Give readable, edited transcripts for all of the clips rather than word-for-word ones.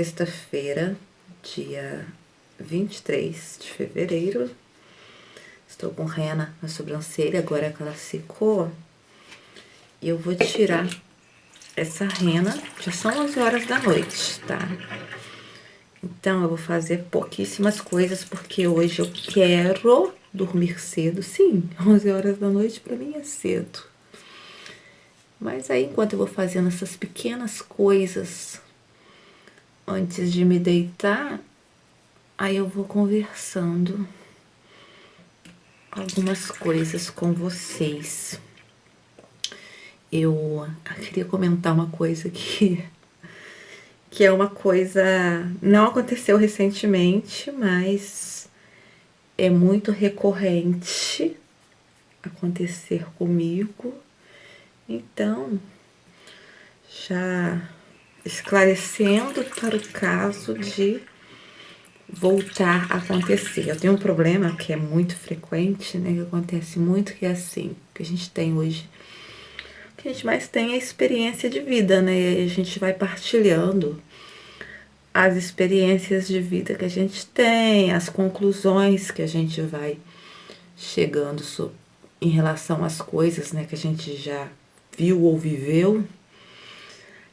sexta-feira, dia 23 de fevereiro. Estou com rena na sobrancelha, agora que ela secou. E eu vou tirar essa rena, já são 11 horas da noite, tá? Então, eu vou fazer pouquíssimas coisas, porque hoje eu quero dormir cedo. Sim, 11 horas da noite pra mim é cedo. Mas aí, enquanto eu vou fazendo essas pequenas coisas antes de me deitar, aí eu vou conversando algumas coisas com vocês. Eu queria comentar uma coisa que é uma coisa, não aconteceu recentemente, mas é muito recorrente acontecer comigo. Então, já esclarecendo para o caso de voltar a acontecer. Eu tenho um problema que é muito frequente, né? Que acontece muito, que é assim, que a gente tem hoje. O que a gente mais tem é experiência de vida, né? E a gente vai partilhando as experiências de vida que a gente tem, as conclusões que a gente vai chegando em relação às coisas, né? Que a gente já viu ou viveu.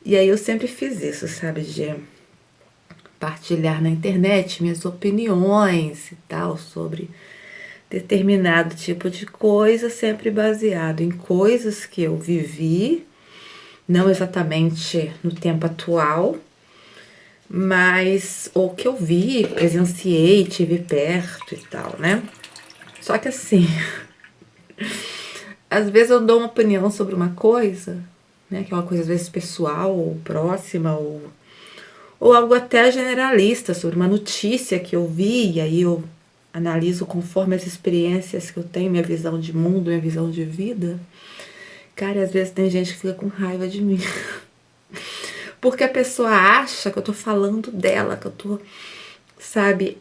E aí eu sempre fiz isso, sabe? De partilhar na internet minhas opiniões e tal sobre determinado tipo de coisa, sempre baseado em coisas que eu vivi, não exatamente no tempo atual, mas o que eu vi, presenciei, tive perto e tal, né? Só que assim, às vezes eu dou uma opinião sobre uma coisa, né, que é uma coisa às vezes pessoal ou próxima ou algo até generalista sobre uma notícia que eu vi, e aí eu analiso conforme as experiências que eu tenho, minha visão de mundo, minha visão de vida. Cara, às vezes tem gente que fica com raiva de mim. Porque a pessoa acha que eu tô falando dela, que eu tô, sabe,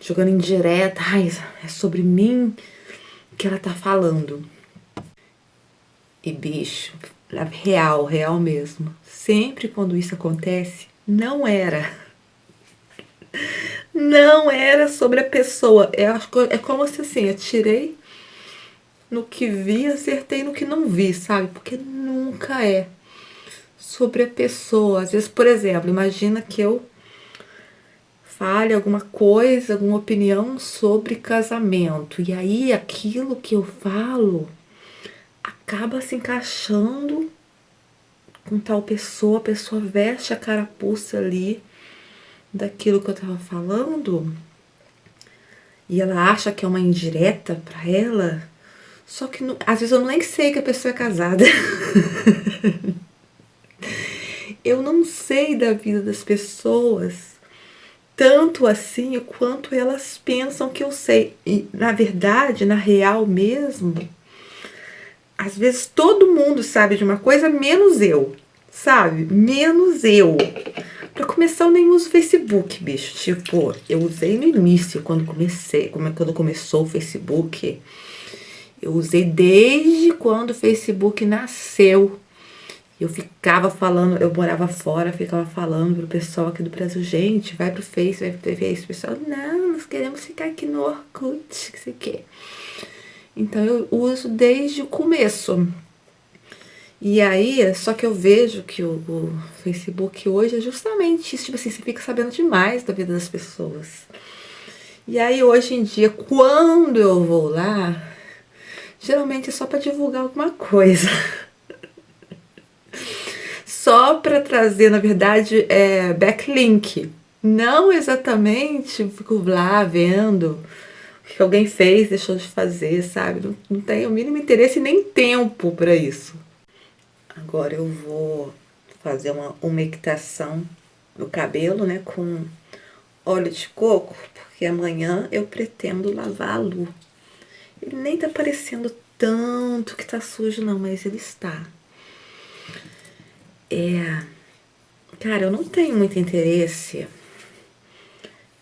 jogando indireta. Ai, é sobre mim que ela tá falando. E bicho, real mesmo. Sempre quando isso acontece, não era sobre a pessoa. É como se assim, eu tirei no que vi, acertei no que não vi, sabe? Porque nunca é sobre a pessoa. Às vezes, por exemplo, imagina que eu fale alguma coisa, alguma opinião sobre casamento. E aí aquilo que eu falo acaba se encaixando com tal pessoa, a pessoa veste a carapuça ali daquilo que eu tava falando. E ela acha que é uma indireta pra ela. Só que às vezes eu nem sei que a pessoa é casada. Eu não sei da vida das pessoas tanto assim quanto elas pensam que eu sei. E na verdade, na real mesmo, às vezes todo mundo sabe de uma coisa, menos eu. Sabe? Menos eu. Pra começar, eu nem uso Facebook, bicho. Tipo, eu usei no início, quando começou o Facebook. Eu usei desde quando o Facebook nasceu. Eu ficava falando, eu morava fora, ficava falando pro pessoal aqui do Brasil, gente, vai pro Face, vai pro Face. O pessoal, não, nós queremos ficar aqui no Orkut, que sei o quê. Então eu uso desde o começo. E aí, só que eu vejo que o Facebook hoje é justamente isso, tipo assim, você fica sabendo demais da vida das pessoas. E aí, hoje em dia, quando eu vou lá, geralmente é só pra divulgar alguma coisa. Só para trazer, na verdade, backlink. Não exatamente fico lá vendo o que alguém fez, deixou de fazer, sabe? Não tenho o mínimo interesse e nem tempo para isso. Agora eu vou fazer uma umectação no cabelo, né, com óleo de coco, porque amanhã eu pretendo lavá-lo. Ele nem tá parecendo tanto que tá sujo não, mas ele está. Cara, eu não tenho muito interesse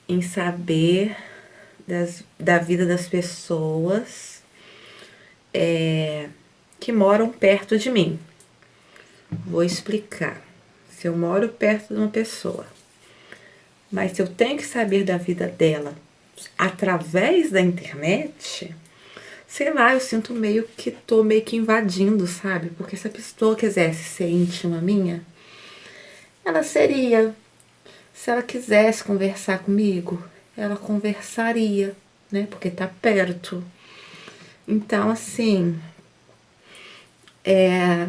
em saber da vida das pessoas que moram perto de mim. Vou explicar. Se eu moro perto de uma pessoa Mas se eu tenho que saber da vida dela através da internet, sei lá, eu sinto meio que tô meio que invadindo, sabe? Porque se a pessoa quisesse ser íntima minha, ela seria. Se ela quisesse conversar comigo, ela conversaria, né? Porque tá perto. Então, assim,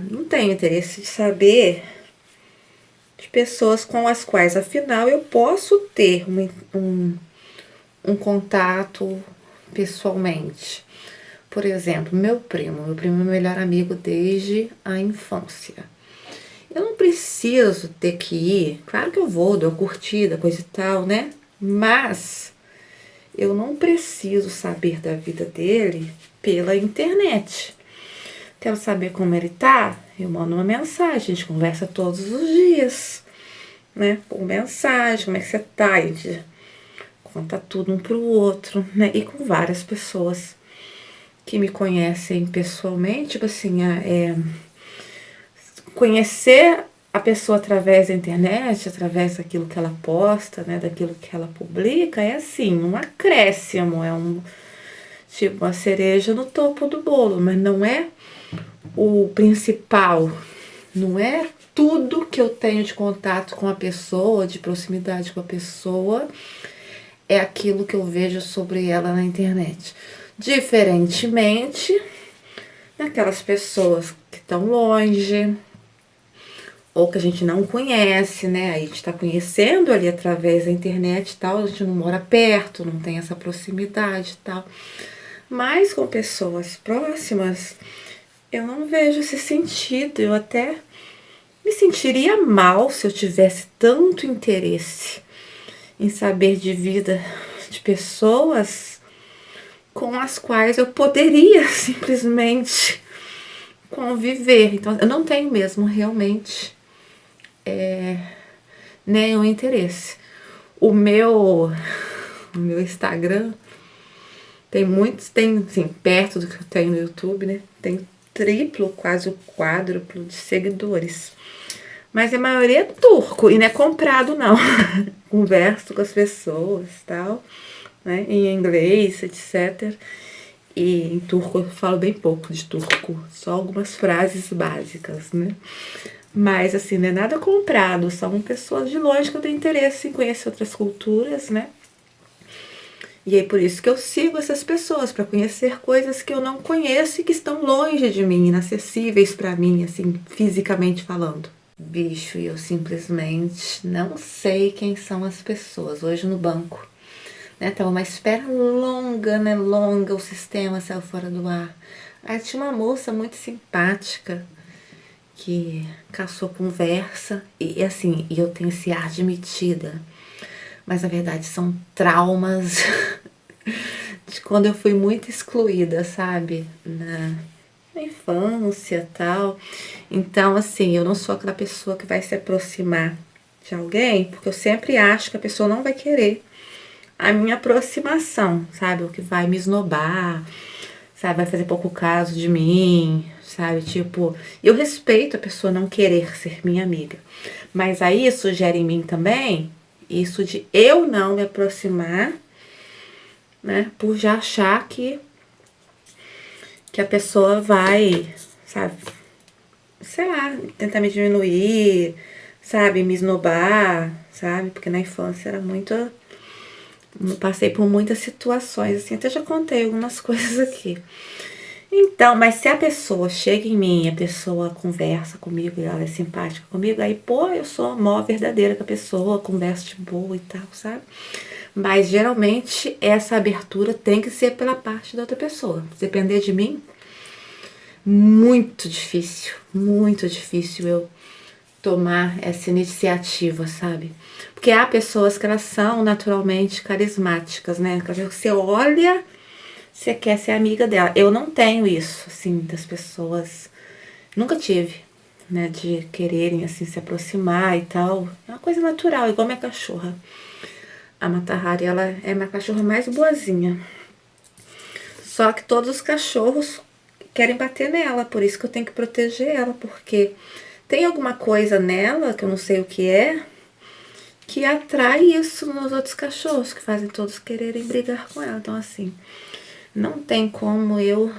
não tenho interesse de saber de pessoas com as quais, afinal, eu posso ter um contato pessoalmente. Por exemplo, meu primo é meu melhor amigo desde a infância. Eu não preciso ter que ir, claro que eu vou, dou curtida, coisa e tal, né? Mas eu não preciso saber da vida dele pela internet. Quero saber como ele tá? Eu mando uma mensagem, a gente conversa todos os dias, né? Por mensagem, como é que você tá? A gente conta tudo um pro outro, né? E com várias pessoas que me conhecem pessoalmente, tipo assim, conhecer a pessoa através da internet, através daquilo que ela posta, né, daquilo que ela publica, é assim, um acréscimo, é tipo uma cereja no topo do bolo, mas não é o principal, não é tudo que eu tenho de contato com a pessoa, de proximidade com a pessoa, é aquilo que eu vejo sobre ela na internet. Diferentemente daquelas pessoas que estão longe, ou que a gente não conhece, né? Aí a gente tá conhecendo ali através da internet e tal, a gente não mora perto, não tem essa proximidade e tal. Mas com pessoas próximas, eu não vejo esse sentido. Eu até me sentiria mal se eu tivesse tanto interesse em saber de vida de pessoas com as quais eu poderia simplesmente conviver. Então, eu não tenho mesmo realmente nenhum interesse. O meu Instagram tem muitos, tem assim, perto do que eu tenho no YouTube, né? Tem triplo, quase o quádruplo de seguidores. Mas a maioria é turco e não é comprado, não. Converso com as pessoas e tal, né? Em inglês, etc. E em turco eu falo bem pouco de turco, só algumas frases básicas, né? Mas assim, não é nada comprado, são pessoas de longe que eu tenho interesse em conhecer outras culturas, né? E é por isso que eu sigo essas pessoas, para conhecer coisas que eu não conheço e que estão longe de mim, inacessíveis para mim, assim, fisicamente falando. Bicho, e eu simplesmente não sei quem são as pessoas. Hoje no banco, né? Tava uma espera longa, né? Longa, o sistema saiu fora do ar. Aí tinha uma moça muito simpática que caçou conversa e assim, e eu tenho esse ar de metida. Mas na verdade são traumas de quando eu fui muito excluída, sabe? Na infância e tal. Então, assim, eu não sou aquela pessoa que vai se aproximar de alguém, porque eu sempre acho que a pessoa não vai querer a minha aproximação, sabe? O que vai me esnobar, sabe? Vai fazer pouco caso de mim, sabe? Tipo, eu respeito a pessoa não querer ser minha amiga. Mas aí isso gera em mim também isso de eu não me aproximar, né? Por já achar que a pessoa vai, sabe? Sei lá, tentar me diminuir, sabe? Me esnobar, sabe? Porque na infância era muito. Passei por muitas situações, assim, até já contei algumas coisas aqui. Então, mas se a pessoa chega em mim, a pessoa conversa comigo e ela é simpática comigo, aí, pô, eu sou a maior verdadeira com a pessoa, converso de boa e tal, sabe? Mas geralmente essa abertura tem que ser pela parte da outra pessoa. Se depender de mim, muito difícil eu tomar essa iniciativa, sabe? Porque há pessoas que elas são naturalmente carismáticas, né? Você olha, você quer ser amiga dela. Eu não tenho isso, assim, das pessoas. Nunca tive, né? De quererem, assim, se aproximar e tal. É uma coisa natural, igual minha cachorra. A Matahari, ela é minha cachorra mais boazinha. Só que todos os cachorros querem bater nela, por isso que eu tenho que proteger ela, porque tem alguma coisa nela, que eu não sei o que é, que atrai isso nos outros cachorros, que fazem todos quererem brigar com ela. Então, assim, não tem como eu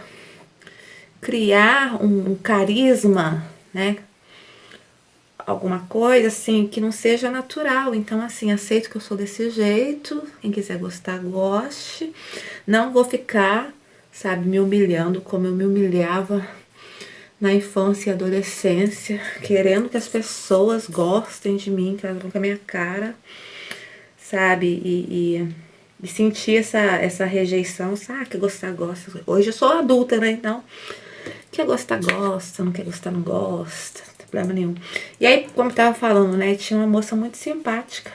criar um carisma, né? Alguma coisa assim que não seja natural. Então, assim, aceito que eu sou desse jeito. Quem quiser gostar, goste. Não vou ficar, sabe, me humilhando como eu me humilhava na infância e adolescência, querendo que as pessoas gostem de mim, que elas vão com a minha cara, sabe? E sentir essa rejeição, sabe? Que gostar, gosta. Hoje eu sou adulta, né? Então, quer gostar, gosta. Não quer gostar, não gosta. Não tem problema nenhum. E aí, como eu tava falando, né? Tinha uma moça muito simpática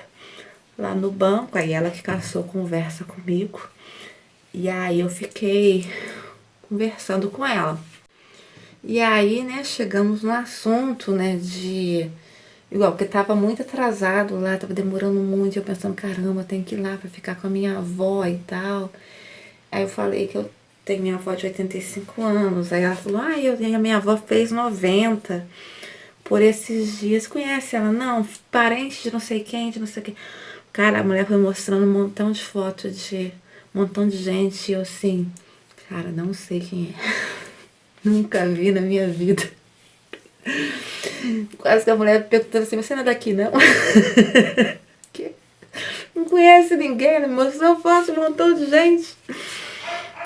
lá no banco. Aí ela que caçou conversa comigo. E aí eu fiquei conversando com ela. E aí, né, chegamos no assunto, né, de... Igual, porque tava muito atrasado lá, tava demorando muito, eu pensando, caramba, tem que ir lá pra ficar com a minha avó e tal. Aí eu falei que eu tenho minha avó de 85 anos, aí ela falou, a minha avó fez 90 por esses dias. Conhece ela? Não, parente de não sei quem, de não sei quem. Cara, a mulher foi mostrando um montão de fotos de um montão de gente, e eu assim, cara, não sei quem é. Nunca vi na minha vida. Quase que a mulher perguntando assim, você não é daqui, não? Que? Não conhece ninguém, né? Mostrou foto de um montão de gente.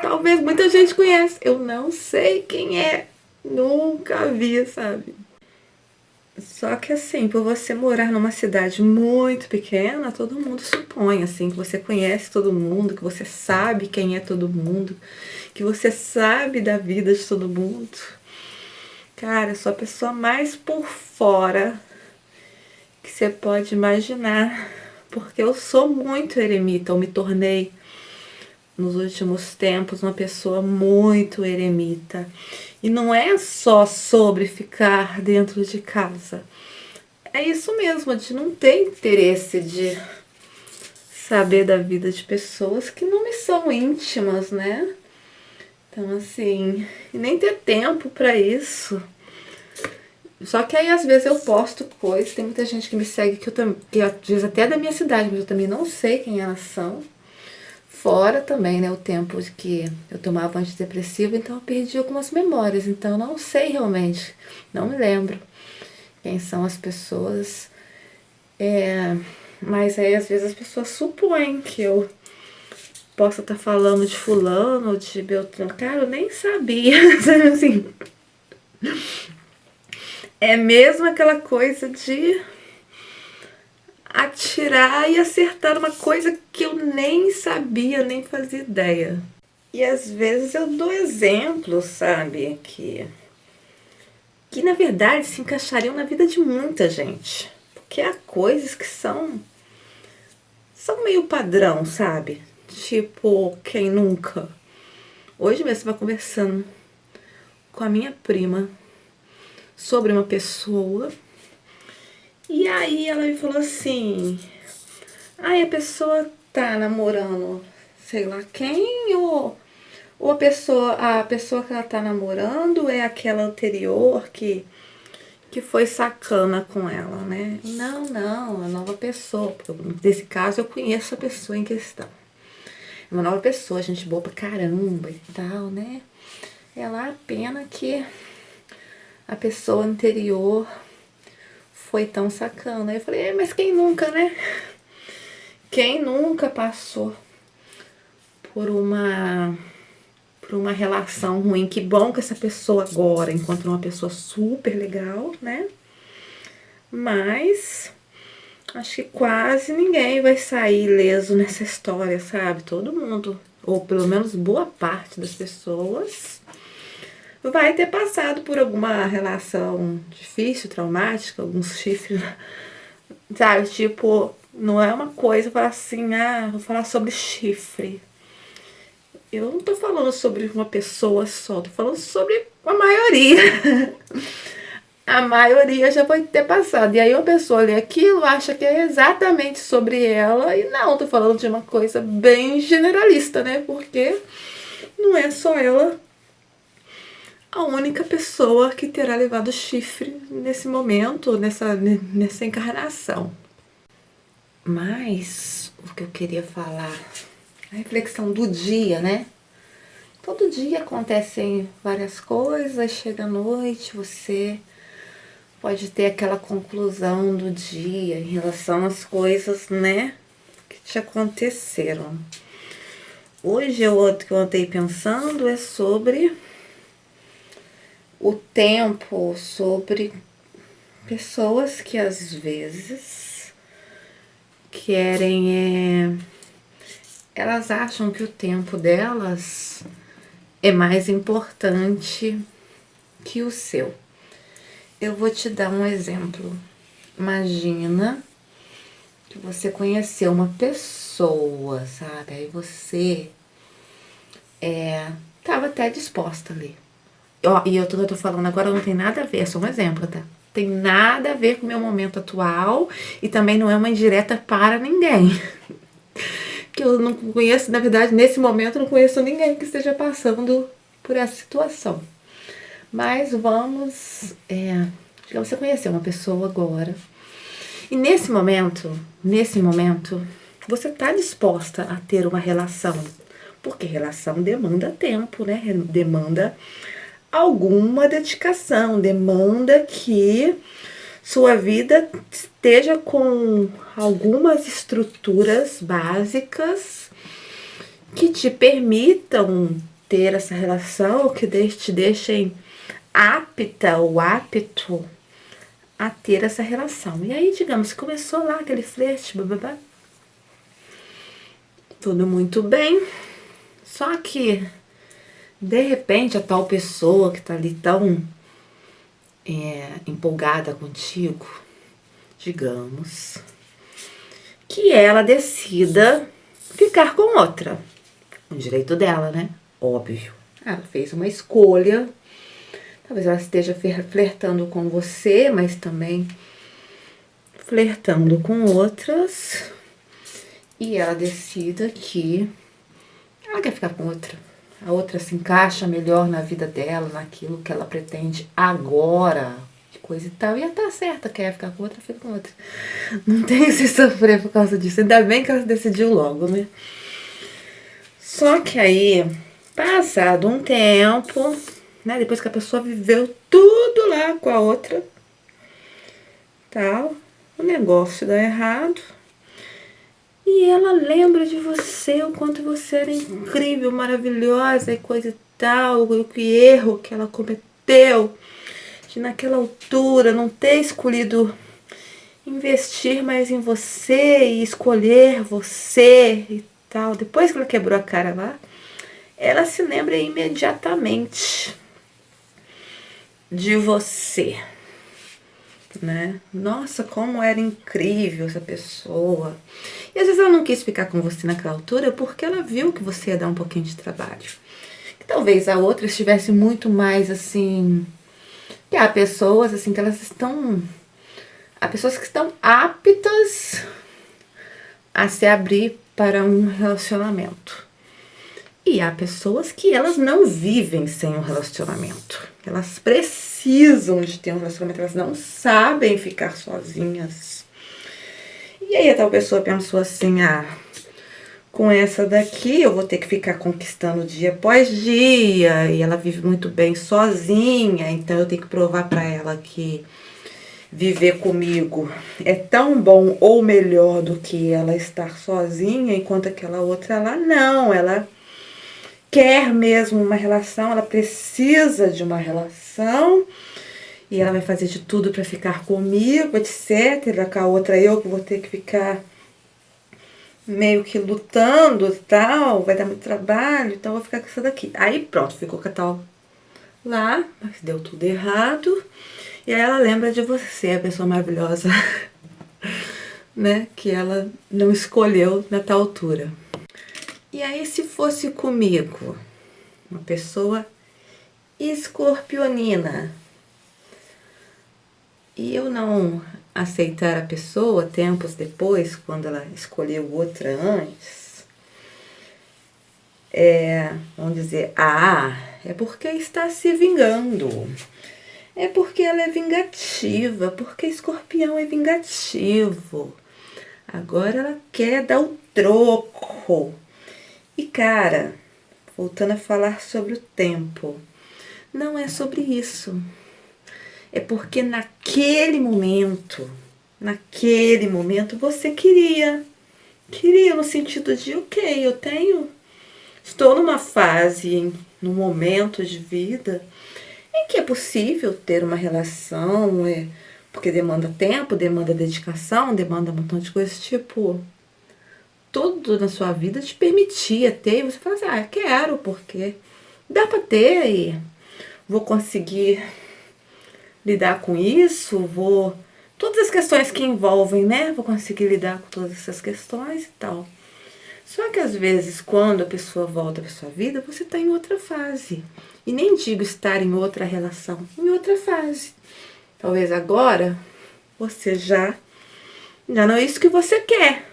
Talvez muita gente conhece. Eu não sei quem é. Nunca vi, sabe? Só que assim, por você morar numa cidade muito pequena, todo mundo supõe, assim, que você conhece todo mundo, que você sabe quem é todo mundo, que você sabe da vida de todo mundo. Cara, eu sou a pessoa mais por fora que você pode imaginar, porque eu sou muito eremita, eu me tornei nos últimos tempos uma pessoa muito eremita. E não é só sobre ficar dentro de casa. É isso mesmo, de não ter interesse de saber da vida de pessoas que não me são íntimas, né? Então, assim, e nem ter tempo pra isso. Só que aí, às vezes, eu posto coisas, tem muita gente que me segue que às vezes até é da minha cidade, mas eu também não sei quem elas são. Fora também, né, o tempo de que eu tomava antidepressivo, então eu perdi algumas memórias, então eu não sei realmente, não me lembro quem são as pessoas. Mas aí, às vezes, as pessoas supõem que eu possa estar falando de fulano, de Beltrano. Cara, eu nem sabia, assim... É mesmo aquela coisa de atirar e acertar uma coisa que eu nem sabia, nem fazia ideia. E às vezes eu dou exemplos, sabe, que na verdade se encaixariam na vida de muita gente. Porque há coisas que são meio padrão, sabe? Tipo, quem nunca? Hoje mesmo eu estava conversando com a minha prima sobre uma pessoa. E aí ela me falou assim, a pessoa tá namorando sei lá quem, ou a pessoa que ela tá namorando é aquela anterior que foi sacana com ela, né? Não, é nova pessoa. Porque nesse caso eu conheço a pessoa em questão. É uma nova pessoa, gente boa pra caramba e tal, né? É lá a pena que a pessoa anterior foi tão sacana. Aí eu falei, mas quem nunca, né? Quem nunca passou por uma relação ruim? Que bom que essa pessoa agora encontrou uma pessoa super legal, né? Mas acho que quase ninguém vai sair ileso nessa história, sabe? Todo mundo, ou pelo menos boa parte das pessoas, vai ter passado por alguma relação difícil, traumática, alguns chifres, sabe? Tipo, não é uma coisa falar assim, vou falar sobre chifre. Eu não tô falando sobre uma pessoa só, tô falando sobre a maioria. A maioria já vai ter passado. E aí uma pessoa lê aquilo, acha que é exatamente sobre ela. E não, tô falando de uma coisa bem generalista, né? Porque não é só ela a única pessoa que terá levado chifre nesse momento, nessa encarnação. Mas o que eu queria falar, a reflexão do dia, né? Todo dia acontecem várias coisas, chega a noite, você pode ter aquela conclusão do dia em relação às coisas, né, que te aconteceram. Hoje o que eu andei pensando é sobre o tempo, sobre pessoas que às vezes querem, elas acham que o tempo delas é mais importante que o seu. Eu vou te dar um exemplo. Imagina que você conheceu uma pessoa, sabe? Aí você tava até disposta ali. E eu tô falando agora não tem nada a ver, é só um exemplo, tá? Tem nada a ver com o meu momento atual e também não é uma indireta para ninguém. Que eu não conheço, na verdade, nesse momento eu não conheço ninguém que esteja passando por essa situação. Mas vamos, digamos, você conheceu uma pessoa agora. E nesse momento, você tá disposta a ter uma relação. Porque relação demanda tempo, né? Demanda alguma dedicação, demanda que sua vida esteja com algumas estruturas básicas que te permitam ter essa relação, que te deixem apta ou apto a ter essa relação. E aí, digamos, começou lá aquele flerte, bababá. Tudo muito bem. Só que, de repente, a tal pessoa que tá ali tão empolgada contigo, digamos, que ela decida ficar com outra. O direito dela, né? Óbvio. Ela fez uma escolha. Talvez ela esteja flertando com você, mas também flertando com outras. E ela decida que ela quer ficar com outra. A outra se encaixa melhor na vida dela, naquilo que ela pretende agora, coisa e tal. E ela tá certa, quer ficar com outra, fica com outra. Não tem que se sofrer por causa disso. Ainda bem que ela decidiu logo, né? Só que aí, passado um tempo, né? Depois que a pessoa viveu tudo lá com a outra, tal, o negócio dá errado. E ela lembra de você, o quanto você era incrível, maravilhosa e coisa e tal, o que erro que ela cometeu, de naquela altura não ter escolhido investir mais em você e escolher você e tal. Depois que ela quebrou a cara lá, ela se lembra imediatamente de você, né? Nossa, como era incrível essa pessoa. E às vezes ela não quis ficar com você naquela altura porque ela viu que você ia dar um pouquinho de trabalho. Que talvez a outra estivesse muito mais assim. Que há pessoas assim que elas estão. Há pessoas que estão aptas a se abrir para um relacionamento. E há pessoas que elas não vivem sem um relacionamento. Elas precisam de ter um relacionamento, elas não sabem ficar sozinhas. E aí a tal pessoa pensou assim, com essa daqui eu vou ter que ficar conquistando dia após dia, e ela vive muito bem sozinha, então eu tenho que provar para ela que viver comigo é tão bom ou melhor do que ela estar sozinha, enquanto aquela outra lá não, ela quer mesmo uma relação, ela precisa de uma relação e ela vai fazer de tudo para ficar comigo, etc. Com a outra eu que vou ter que ficar meio que lutando e tal, vai dar muito trabalho, então eu vou ficar com essa daqui. Aí pronto, ficou com a tal lá, mas deu tudo errado. E aí ela lembra de você, a pessoa maravilhosa, né, que ela não escolheu na tal altura. E aí, se fosse comigo, uma pessoa escorpionina, e eu não aceitar a pessoa tempos depois, quando ela escolheu outra antes, vamos dizer, é porque está se vingando. É porque ela é vingativa, porque escorpião é vingativo. Agora ela quer dar o troco. E cara, voltando a falar sobre o tempo, não é sobre isso. É porque naquele momento você queria. Queria no sentido de, ok, estou numa fase, num momento de vida em que é possível ter uma relação, porque demanda tempo, demanda dedicação, demanda um montão de coisas, tipo, tudo na sua vida te permitia ter, e você fala assim, quero, porque dá pra ter, e vou conseguir lidar com isso, todas as questões que envolvem, né? Vou conseguir lidar com todas essas questões e tal. Só que às vezes, quando a pessoa volta para sua vida, você está em outra fase. E nem digo estar em outra relação, em outra fase. Talvez agora você já não é isso que você quer.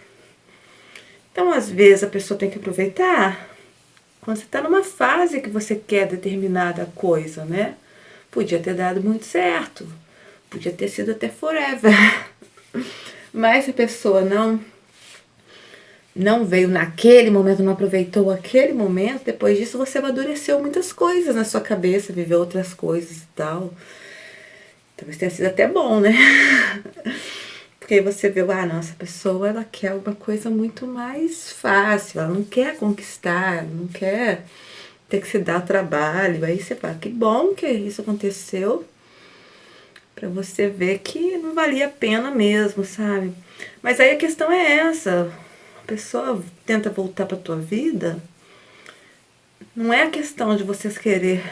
Então, às vezes, a pessoa tem que aproveitar quando você está numa fase que você quer determinada coisa, né? Podia ter dado muito certo. Podia ter sido até forever. Mas se a pessoa não veio naquele momento, não aproveitou aquele momento, depois disso você amadureceu muitas coisas na sua cabeça, viveu outras coisas e tal. Talvez tenha sido até bom, né? Porque aí você vê, não, essa pessoa ela quer alguma coisa muito mais fácil, ela não quer conquistar, ela não quer ter que se dar trabalho. Aí você fala, que bom que isso aconteceu, pra você ver que não valia a pena mesmo, sabe? Mas aí a questão é essa, a pessoa tenta voltar pra tua vida, não é a questão de vocês querer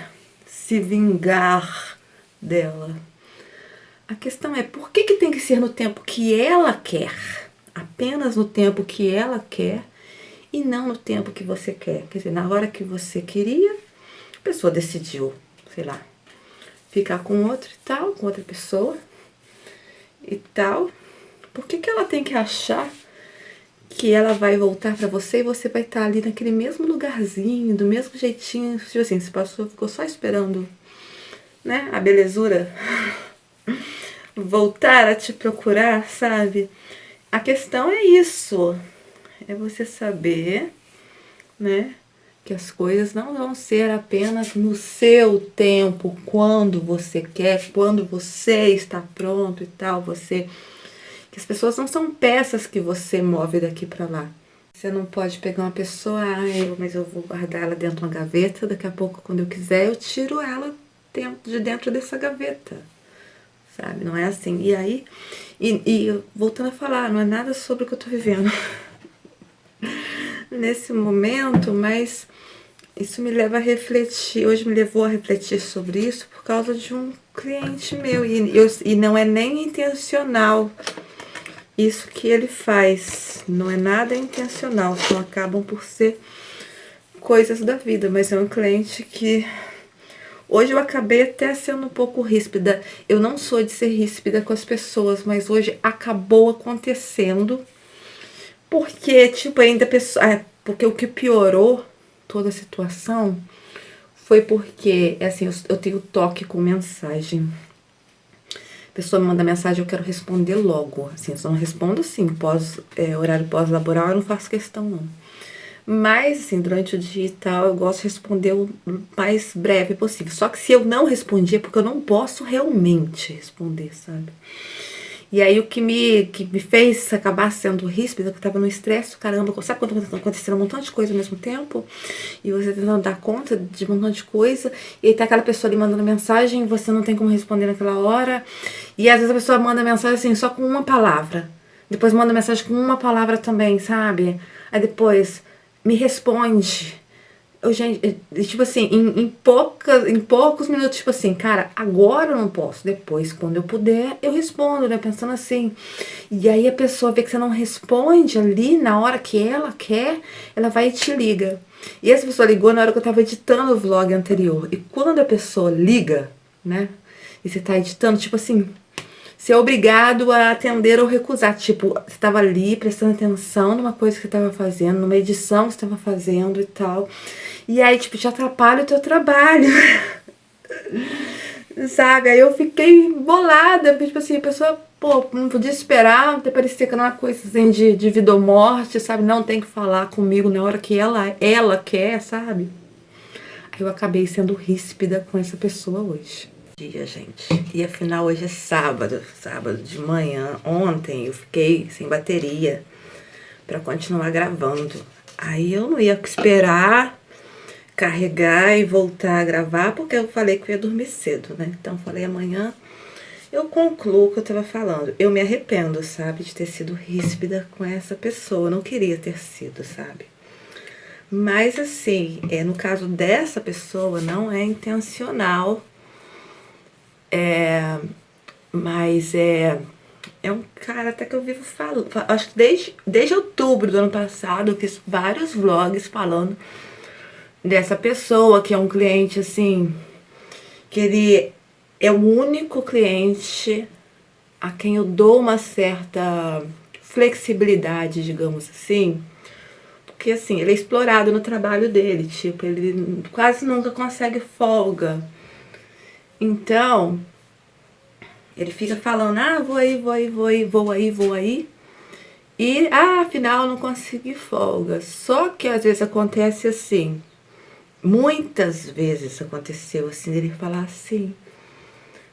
se vingar dela. A questão é por que tem que ser no tempo que ela quer, apenas no tempo que ela quer e não no tempo que você quer. Quer dizer, na hora que você queria, a pessoa decidiu, sei lá, ficar com outro e tal, com outra pessoa e tal. Por que ela tem que achar que ela vai voltar pra você e você vai estar ali naquele mesmo lugarzinho, do mesmo jeitinho, tipo assim, se passou, ficou só esperando, né, a belezura voltar a te procurar, sabe? A questão é isso, é você saber, né, que as coisas não vão ser apenas no seu tempo, quando você quer, quando você está pronto e tal, que as pessoas não são peças que você move daqui pra lá. Você não pode pegar uma pessoa, mas eu vou guardar ela dentro de uma gaveta, daqui a pouco, quando eu quiser, eu tiro ela de dentro dessa gaveta, sabe? Não é assim. E aí, e voltando a falar, não é nada sobre o que eu tô vivendo nesse momento, mas isso me leva a refletir, hoje me levou a refletir sobre isso por causa de um cliente meu, e não é nem intencional isso que ele faz, não é nada intencional, só acabam por ser coisas da vida, mas é um cliente que hoje eu acabei até sendo um pouco ríspida. Eu não sou de ser ríspida com as pessoas, mas hoje acabou acontecendo porque, tipo, ainda a pessoa, porque o que piorou toda a situação foi porque, assim, eu tenho toque com mensagem. A pessoa me manda mensagem, eu quero responder logo. Assim, eu só não respondo assim, horário pós-laboral, eu não faço questão, não. Mas, assim, durante o dia e tal, eu gosto de responder o mais breve possível. Só que se eu não respondi, é porque eu não posso realmente responder, sabe? E aí o que me fez acabar sendo ríspida, que eu tava no estresse, caramba, sabe quando tá acontecendo um montão de coisa ao mesmo tempo? E você tentando dar conta de um montão de coisa, e aí tá aquela pessoa ali mandando mensagem, e você não tem como responder naquela hora, e às vezes a pessoa manda mensagem assim, só com uma palavra, depois manda mensagem com uma palavra também, sabe? Aí depois me responde. Gente, tipo assim, em poucos minutos, tipo assim, cara, agora eu não posso, depois, quando eu puder, eu respondo, né? Pensando assim. E aí a pessoa vê que você não responde ali na hora que ela quer, ela vai e te liga. E essa pessoa ligou na hora que eu tava editando o vlog anterior. E quando a pessoa liga, né? E você tá editando, tipo assim, ser obrigado a atender ou recusar. Tipo, você estava ali prestando atenção numa coisa que você estava fazendo, numa edição que você estava fazendo e tal. E aí, tipo, te atrapalha o teu trabalho. Sabe? Aí eu fiquei bolada, porque, tipo assim, a pessoa pô, não podia esperar, até parecia que era uma coisa assim de vida ou morte, sabe? Não tem que falar comigo na hora que ela quer, sabe? Aí eu acabei sendo ríspida com essa pessoa hoje. Dia, gente. E afinal hoje é sábado de manhã. Ontem eu fiquei sem bateria pra continuar gravando. Aí eu não ia esperar carregar e voltar a gravar, porque eu falei que eu ia dormir cedo, né? Então falei amanhã eu concluo o que eu tava falando. Eu me arrependo, sabe, de ter sido ríspida com essa pessoa. Eu não queria ter sido, sabe? Mas assim, no caso dessa pessoa, não é intencional. Mas é um cara até que eu vivo falando. Acho que desde outubro do ano passado eu fiz vários vlogs falando dessa pessoa, que é um cliente assim, que ele é o único cliente a quem eu dou uma certa flexibilidade, digamos assim. Porque assim, ele é explorado no trabalho dele, tipo, ele quase nunca consegue folga. Então, ele fica falando, vou aí, vou aí, vou aí, vou aí, vou aí. E, afinal, não consegui folga. Só que às vezes acontece assim, muitas vezes aconteceu assim, ele falar assim,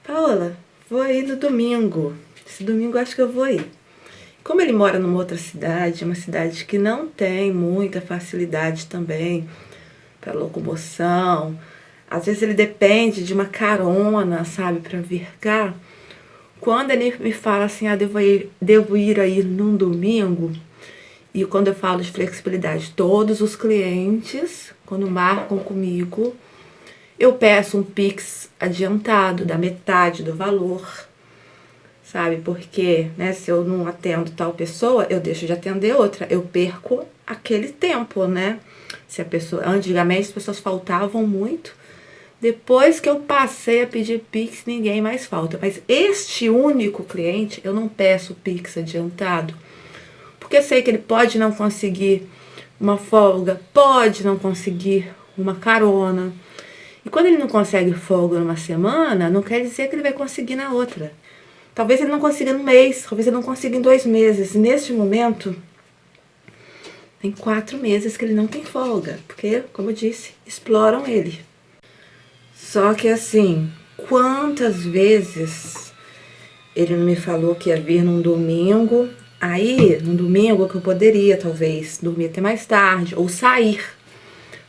Paola, vou aí no domingo. Esse domingo acho que eu vou ir. Como ele mora numa outra cidade, uma cidade que não tem muita facilidade também para locomoção, às vezes ele depende de uma carona, sabe, para vir cá. Quando ele me fala assim, devo ir aí num domingo, e quando eu falo de flexibilidade, todos os clientes, quando marcam comigo, eu peço um Pix adiantado, da metade do valor, sabe? Porque, né, se eu não atendo tal pessoa, eu deixo de atender outra. Eu perco aquele tempo, né? Se a pessoa, antigamente as pessoas faltavam muito. Depois que eu passei a pedir Pix, ninguém mais falta. Mas este único cliente, eu não peço Pix adiantado. Porque eu sei que ele pode não conseguir uma folga, pode não conseguir uma carona. E quando ele não consegue folga numa semana, não quer dizer que ele vai conseguir na outra. Talvez ele não consiga no mês, talvez ele não consiga em 2 meses. E neste momento, tem 4 meses que ele não tem folga. Porque, como eu disse, exploram ele. Só que assim, quantas vezes ele me falou que ia vir num domingo, aí, num domingo que eu poderia, talvez, dormir até mais tarde, ou sair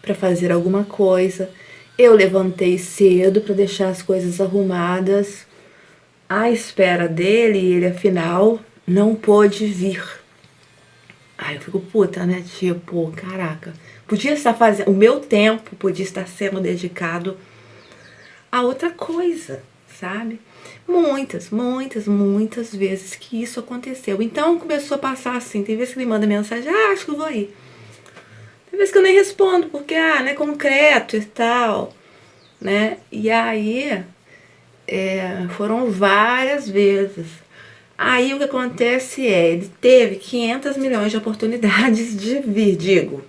para fazer alguma coisa. Eu levantei cedo para deixar as coisas arrumadas à espera dele, e ele, afinal, não pôde vir. Aí eu fico puta, né? Tipo, caraca, podia estar fazendo, o meu tempo podia estar sendo dedicado a outra coisa, sabe? Muitas vezes que isso aconteceu. Então começou a passar assim, tem vezes que ele manda mensagem, acho que eu vou ir. Tem vezes que eu nem respondo, porque, não é concreto e tal, né? E aí, foram várias vezes. Aí o que acontece ele teve 500 milhões de oportunidades de vir, digo.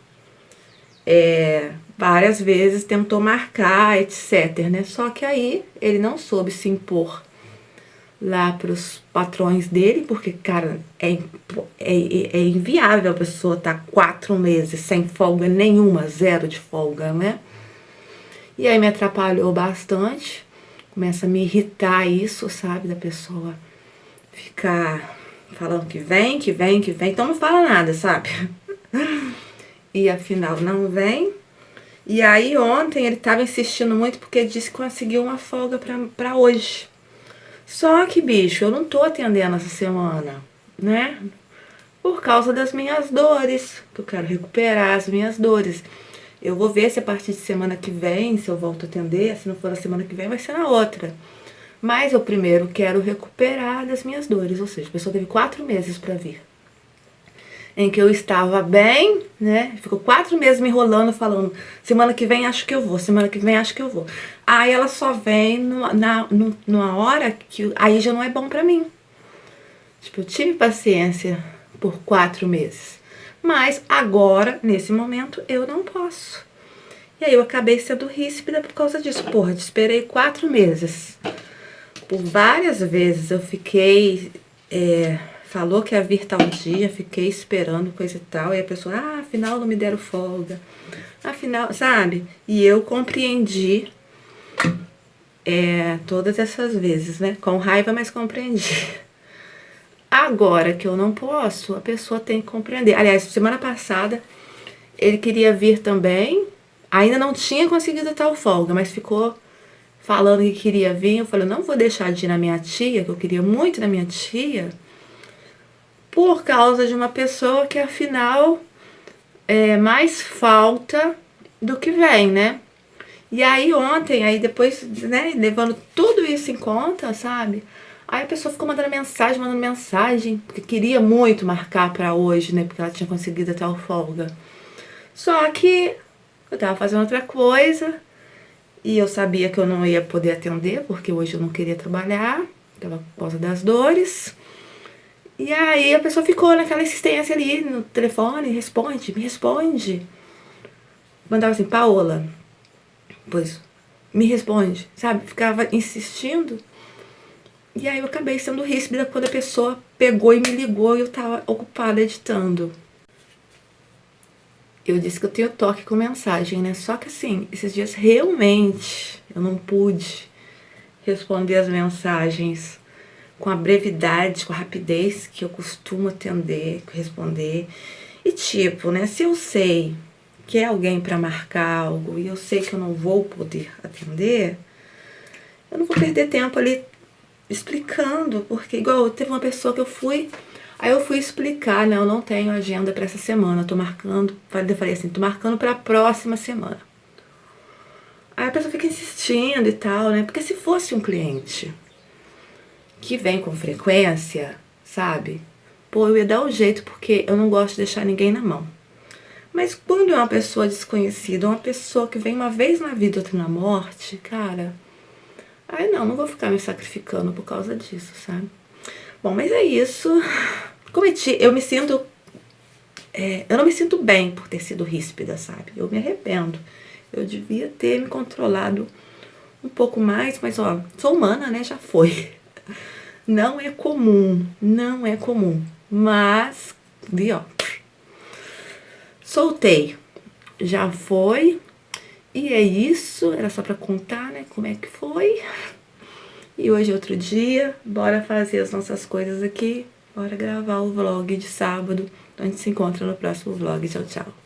Várias vezes tentou marcar, etc, né? Só que aí ele não soube se impor lá pros patrões dele, porque, cara, é inviável a pessoa estar 4 meses sem folga nenhuma, 0 de folga, né? E aí me atrapalhou bastante, começa a me irritar isso, sabe? Da pessoa ficar falando que vem, então não fala nada, sabe? E afinal não vem. E aí ontem ele tava insistindo muito porque disse que conseguiu uma folga pra hoje. Só que, bicho, eu não tô atendendo essa semana, né? Por causa das minhas dores, que eu quero recuperar as minhas dores. Eu vou ver se a partir de semana que vem, se eu volto a atender, se não for na semana que vem, vai ser na outra. Mas eu primeiro quero recuperar das minhas dores, ou seja, a pessoa teve 4 meses pra vir. Em que eu estava bem, né? Ficou 4 meses me enrolando, falando, semana que vem acho que eu vou, semana que vem acho que eu vou. Aí ela só vem numa hora que aí já não é bom pra mim. Tipo, eu tive paciência por 4 meses. Mas agora, nesse momento, eu não posso. E aí eu acabei sendo ríspida por causa disso. Porra, esperei 4 meses. Por várias vezes eu fiquei falou que ia vir tal dia, fiquei esperando, coisa e tal, e a pessoa, afinal não me deram folga, afinal, sabe? E eu compreendi todas essas vezes, né? Com raiva, mas compreendi. Agora que eu não posso, a pessoa tem que compreender. Aliás, semana passada ele queria vir também, ainda não tinha conseguido tal folga, mas ficou falando que queria vir. Eu falei, não vou deixar de ir na minha tia, que eu queria muito na minha tia, por causa de uma pessoa que afinal mais falta do que vem, né? E aí ontem, aí depois, né, levando tudo isso em conta, sabe? Aí a pessoa ficou mandando mensagem, porque queria muito marcar pra hoje, né? Porque ela tinha conseguido a tal folga. Só que eu tava fazendo outra coisa e eu sabia que eu não ia poder atender, porque hoje eu não queria trabalhar, tava por causa das dores. E aí a pessoa ficou naquela insistência ali no telefone, responde, me responde. Mandava assim, Paola, pois me responde, sabe? Ficava insistindo. E aí eu acabei sendo ríspida quando a pessoa pegou e me ligou e eu tava ocupada editando. Eu disse que eu tenho toque com mensagem, né? Só que assim, esses dias realmente eu não pude responder as mensagens com a brevidade, com a rapidez que eu costumo atender, responder. E tipo, né, se eu sei que é alguém para marcar algo e eu sei que eu não vou poder atender, eu não vou perder tempo ali explicando, porque igual teve uma pessoa que eu fui, aí eu fui explicar, né, eu não tenho agenda para essa semana, tô marcando, eu falei assim, tô marcando para a próxima semana. Aí a pessoa fica insistindo e tal, né, porque se fosse um cliente que vem com frequência, sabe? Pô, eu ia dar o jeito, porque eu não gosto de deixar ninguém na mão. Mas quando é uma pessoa desconhecida, uma pessoa que vem uma vez na vida, outra na morte, cara, aí não vou ficar me sacrificando por causa disso, sabe? Bom, mas é isso. Eu me sinto, eu não me sinto bem por ter sido ríspida, sabe? Eu me arrependo. Eu devia ter me controlado um pouco mais, mas ó, sou humana, né? Já foi. Não é comum, não é comum. Mas, vi, ó, soltei. Já foi. E é isso. Era só pra contar, né, como é que foi. E hoje é outro dia. Bora fazer as nossas coisas aqui. Bora gravar o vlog de sábado. Então a gente se encontra no próximo vlog. Tchau, tchau.